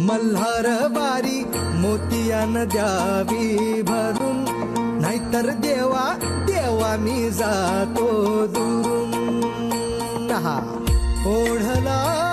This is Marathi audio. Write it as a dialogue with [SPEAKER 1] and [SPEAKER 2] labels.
[SPEAKER 1] मल्हार बारी मोतियान द्यावी भरून, नाहीतर देवा देवा मी जातो दुरून. ओढला